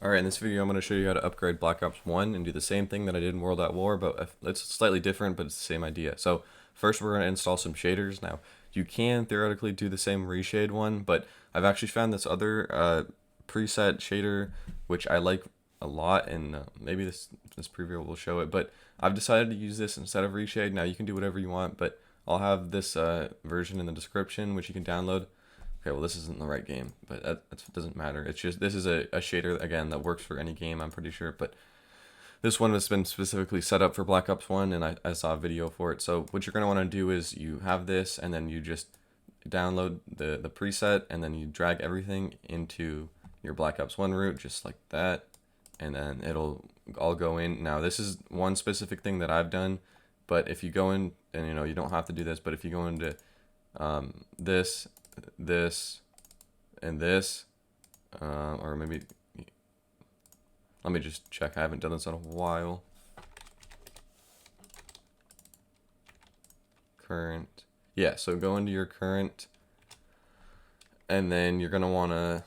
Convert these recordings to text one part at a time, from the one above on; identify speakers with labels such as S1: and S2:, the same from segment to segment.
S1: Alright, in this video I'm going to show you how to upgrade Black Ops 1 and do the same thing that I did in World at War, but it's slightly different, but it's the same idea. So first we're going to install some shaders. Now, you can theoretically do the same reshade one, but I've actually found this other preset shader, which I like a lot, and maybe this preview will show it, but I've decided to use this instead of reshade. Now, you can do whatever you want, but I'll have this version in the description, which you can download. Okay, well, this isn't the right game, but that doesn't matter. It's just, this is a shader, again, that works for any game, I'm pretty sure, but this one has been specifically set up for Black Ops 1, and I saw a video for it. So what you're going to want to do is you have this, and then you just download the preset, and then you drag everything into your Black Ops 1 route, just like that, and then it'll all go in. Now, this is one specific thing that I've done, but if you go in, and you don't have to do this, but if you go into this, and this, or maybe, let me just check. I haven't done this in a while. Current. Yeah, so go into your current, and then you're going to want to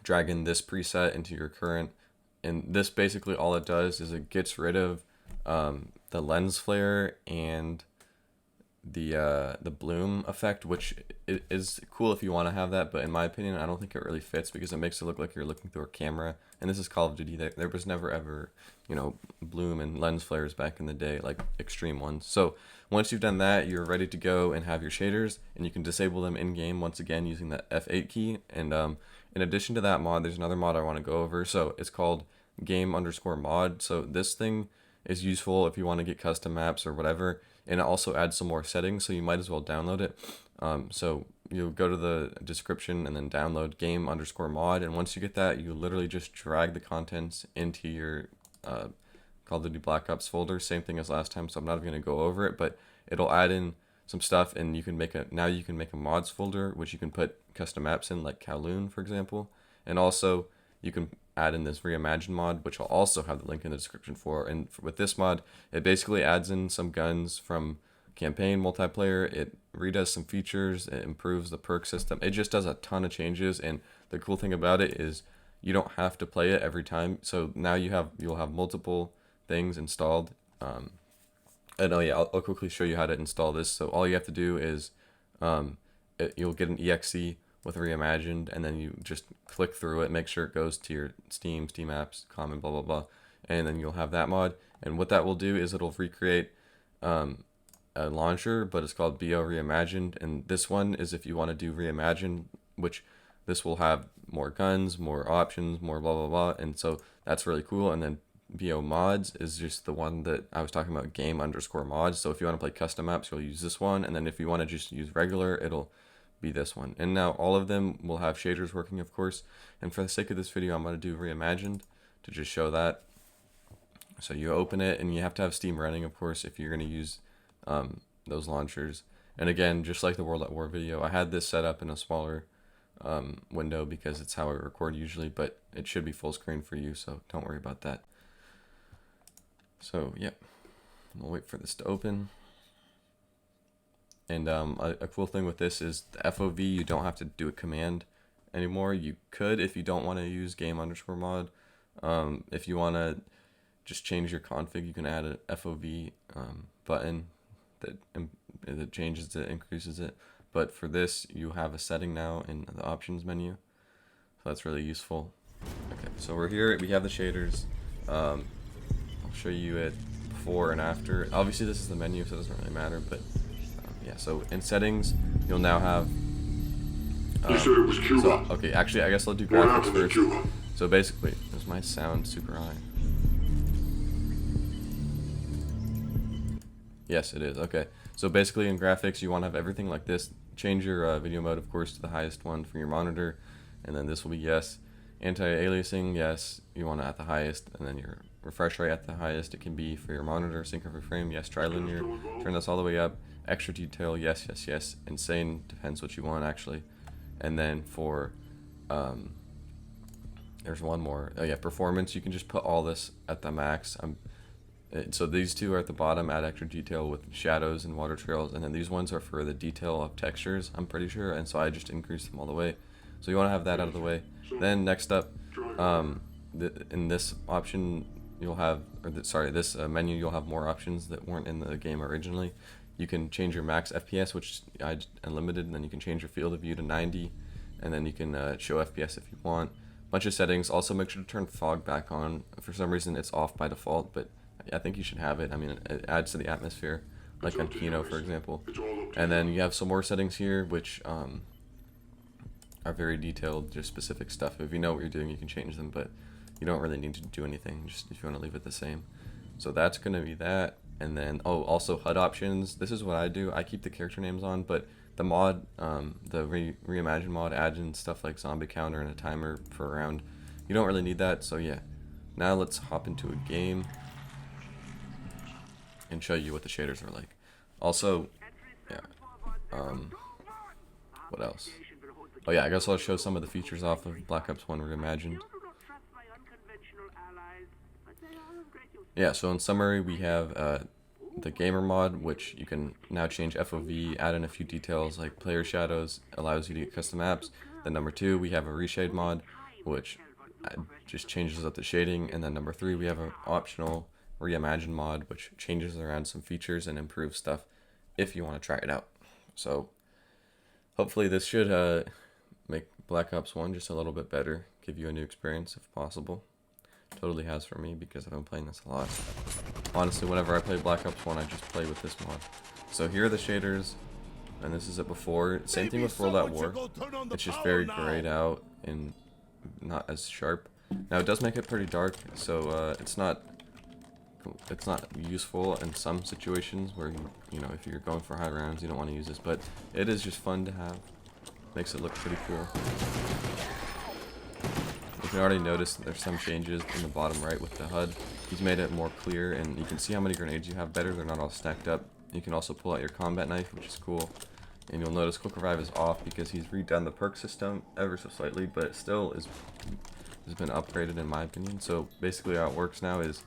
S1: drag in this preset into your current. And this basically all it does is it gets rid of the lens flare and the bloom effect, which is cool if you want to have that, but in my opinion I don't think it really fits because it makes it look like you're looking through a camera, and this is Call of Duty. There was never ever bloom and lens flares back in the day, like extreme ones. So once you've done that, you're ready to go and have your shaders, and you can disable them in game once again using the F8 key. And in addition to that mod, there's another mod I want to go over. So it's called game_mod. So this thing is useful if you want to get custom maps or whatever, and it also adds some more settings, so you might as well download it. So you go to the description and then download game_mod, and once you get that, you literally just drag the contents into your Call of Duty Black Ops folder. Same thing as last time, so I'm not even going to go over it, but it'll add in some stuff, and you can make a mods folder, which you can put custom maps in, like Kowloon, for example, and also you can add in this Reimagined mod, which I'll also have the link in the description for. And with this mod, it basically adds in some guns from campaign multiplayer. It redoes some features. It improves the perk system. It just does a ton of changes, and the cool thing about it is you don't have to play it every time. So now you'll have multiple things installed. And oh yeah, I'll quickly show you how to install this. So all you have to do is you'll get an exe with Reimagined, and then you just click through it, make sure it goes to your Steam apps, common, blah blah blah, and then you'll have that mod. And what that will do is it'll recreate a launcher, but it's called BO Reimagined. And this one is if you want to do Reimagined, which this will have more guns, more options, more blah blah blah, and so that's really cool. And then BO mods is just the one that I was talking about, game_mods. So if you want to play custom maps, you'll use this one, and then if you want to just use regular, it'll be this one. And now all of them will have shaders working, of course, and for the sake of this video I'm going to do Reimagined to just show that. So you open it, and you have to have Steam running, of course, if you're going to use those launchers. And again, just like the World at War video, I had this set up in a smaller window because it's how I record usually, but it should be full screen for you, so don't worry about that. So yeah, we'll wait for this to open. And a cool thing with this is the FOV, you don't have to do a command anymore. You could if you don't want to use game_mod. If you want to just change your config, you can add a FOV button that changes it, increases it. But for this, you have a setting now in the options menu, so that's really useful. Okay, so we're here. We have the shaders. I'll show you it before and after. Obviously, this is the menu, so it doesn't really matter, but yeah, so in settings, you'll now have
S2: You said it was Cuba.
S1: so, okay, actually, I guess I'll do
S2: What
S1: graphics
S2: happened in
S1: first.
S2: Cuba?
S1: So basically, is my sound super high? Yes, it is. Okay, so basically in graphics, you want to have everything like this. Change your video mode, of course, to the highest one for your monitor, and then this will be yes. Anti-aliasing, yes, you want it at the highest, and then your refresh rate at the highest it can be for your monitor. Sync every frame, yes. Trilinear, turn this all the way up. Extra detail, yes, yes, yes. Insane, depends what you want actually. And then for there's one more. Oh yeah, performance, you can just put all this at the max. So these two are at the bottom, add extra detail with shadows and water trails, and then these ones are for the detail of textures, I'm pretty sure, and so I just increased them all the way. So you want to have that out of the way. Then next up, In this option, you'll have, this menu, you'll have more options that weren't in the game originally. You can change your max FPS, which I unlimited, and then you can change your field of view to 90, and then you can show FPS if you want. Bunch of settings. Also, make sure to turn fog back on. For some reason, it's off by default, but I think you should have it. I mean, it adds to the atmosphere, like on Kino, for example. And then you have some more settings here, which are very detailed, just specific stuff. If you know what you're doing, you can change them, but you don't really need to do anything, just if you want to leave it the same. So that's going to be that. And then, also HUD options. This is what I do. I keep the character names on, but the mod, the Reimagine mod, adds in stuff like zombie counter and a timer for a round. You don't really need that, so yeah. Now let's hop into a game and show you what the shaders are like. Also, yeah, what else? Oh yeah, I guess I'll show some of the features off of Black Ops 1 Reimagined. Yeah, so in summary, we have the gamer mod, which you can now change FOV, add in a few details like player shadows, allows you to get custom maps. Then number 2, we have a reshade mod, which just changes up the shading. And then number 3, we have an optional Reimagine mod, which changes around some features and improves stuff if you want to try it out. So hopefully this should make Black Ops 1 just a little bit better, give you a new experience if possible. Totally has for me because I've been playing this a lot. Honestly, whenever I play Black Ops 1, I just play with this mod. So here are the shaders, and this is it before. Same thing with World at War. It's just very grayed out and not as sharp. Now it does make it pretty dark, so it's not useful in some situations where you know, if you're going for high rounds, you don't want to use this, but it is just fun to have. Makes it look pretty cool. You can already notice that there's some changes in the bottom right with the HUD. He's made it more clear, and you can see how many grenades you have better. They're not all stacked up. You can also pull out your combat knife, which is cool. And you'll notice Quick Revive is off because he's redone the perk system ever so slightly, but it still has been upgraded in my opinion. So basically how it works now is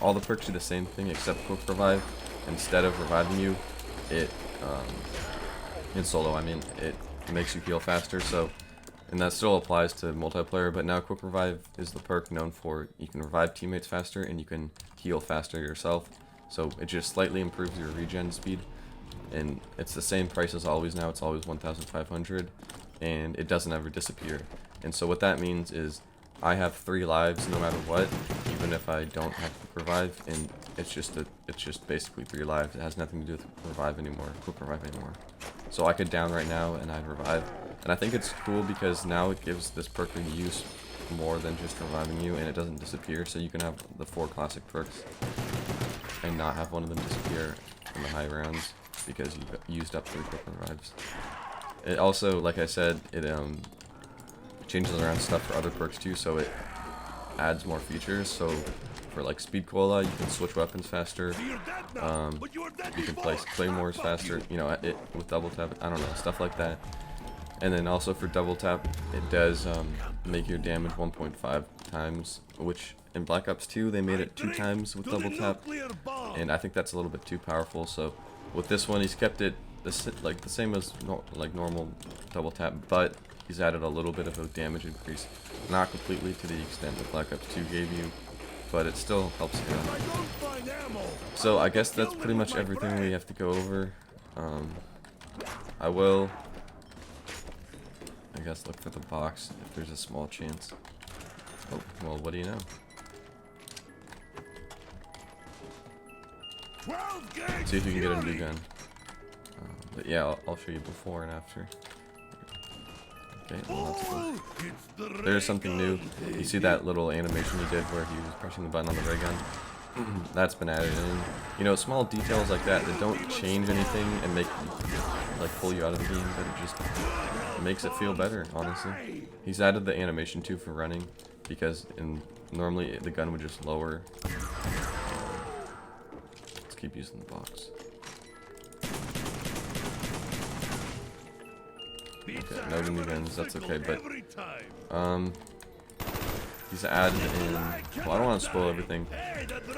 S1: all the perks do the same thing except Quick Revive. Instead of reviving you, it in solo, I mean, it makes you heal faster. So, and that still applies to multiplayer, but now Quick Revive is the perk known for you can revive teammates faster and you can heal faster yourself. So it just slightly improves your regen speed, and it's the same price as always now. It's always 1,500, and it doesn't ever disappear. And so what that means is I have 3 lives no matter what, even if I don't have Quick Revive, and it's just basically 3 lives. It has nothing to do with Revive anymore, Quick Revive anymore. So I could down right now and I'd revive. And I think it's cool because now it gives this perk a use more than just reviving you, and it doesn't disappear. So you can have the 4 classic perks and not have one of them disappear in the high rounds because you've used up 3 quick revives. It also, like I said, it changes around stuff for other perks too, so it adds more features. So for like Speed Cola, you can switch weapons faster. You can place claymores faster, you know, with double tap. I don't know, stuff like that. And then also for double tap, it does make your damage 1.5 times, which in Black Ops 2 they made it 2 times with double tap, and I think that's a little bit too powerful. So with this one, he's kept it the same as normal double tap, but he's added a little bit of a damage increase, not completely to the extent that Black Ops 2 gave you, but it still helps you out. So I guess that's pretty much everything we have to go over. I will, I guess, look for the box if there's a small chance. Oh, well, what do you know? See if you can get a new gun. But yeah, I'll show you before and after. Okay, well, that's cool. There's something new. You see that little animation he did where he was pressing the button on the ray gun? That's been added in. You know, small details like that don't change anything and make pull you out of the game, but it just makes it feel better, honestly. He's added the animation too for running, because normally the gun would just lower. Let's keep using the box. Okay, no new guns, that's okay, but he's added in, well, I don't want to spoil everything,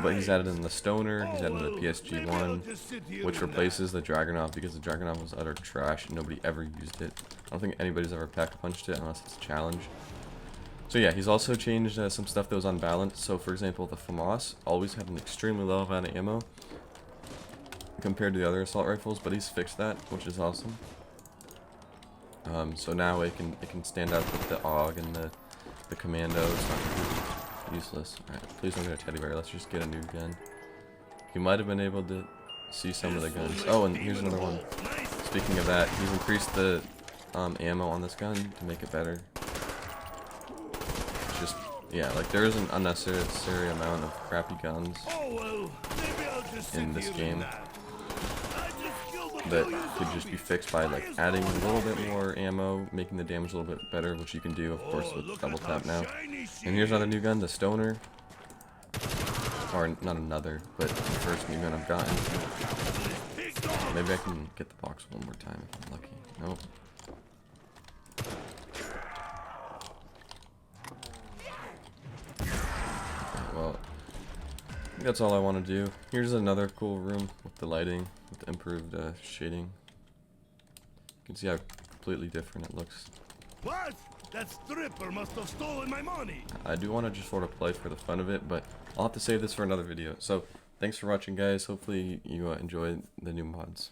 S1: but he's added in the Stoner, he's added in the PSG-1, which replaces the Dragunov, because the Dragunov was utter trash and nobody ever used it. I don't think anybody's ever pack-punched it unless it's a challenge. So yeah, he's also changed some stuff that was unbalanced. So for example, the FAMAS always had an extremely low amount of ammo compared to the other assault rifles, but he's fixed that, which is awesome. So now it can stand up with the AUG and the commando. It's not completely useless. Alright, please don't get a teddy bear. Let's just get a new gun. You might have been able to see some of the guns. Oh, and here's another one. Speaking of that, he's increased the ammo on this gun to make it better. It's just, yeah, like there is an unnecessary amount of crappy guns in this game that could just be fixed by like adding a little bit more ammo, making the damage a little bit better, which you can do, of course, with double tap now. And here's another new gun, the Stoner. Or not another, but the first new gun I've gotten. Maybe I can get the box one more time if I'm lucky. Nope. Okay, well, I think that's all I want to do. Here's another cool room with the lighting, with the improved shading. You can see how completely different it looks.
S3: What? That stripper must have stolen my money.
S1: I do want to just sort of play for the fun of it, but I'll have to save this for another video. So, thanks for watching, guys. Hopefully you enjoyed the new mods.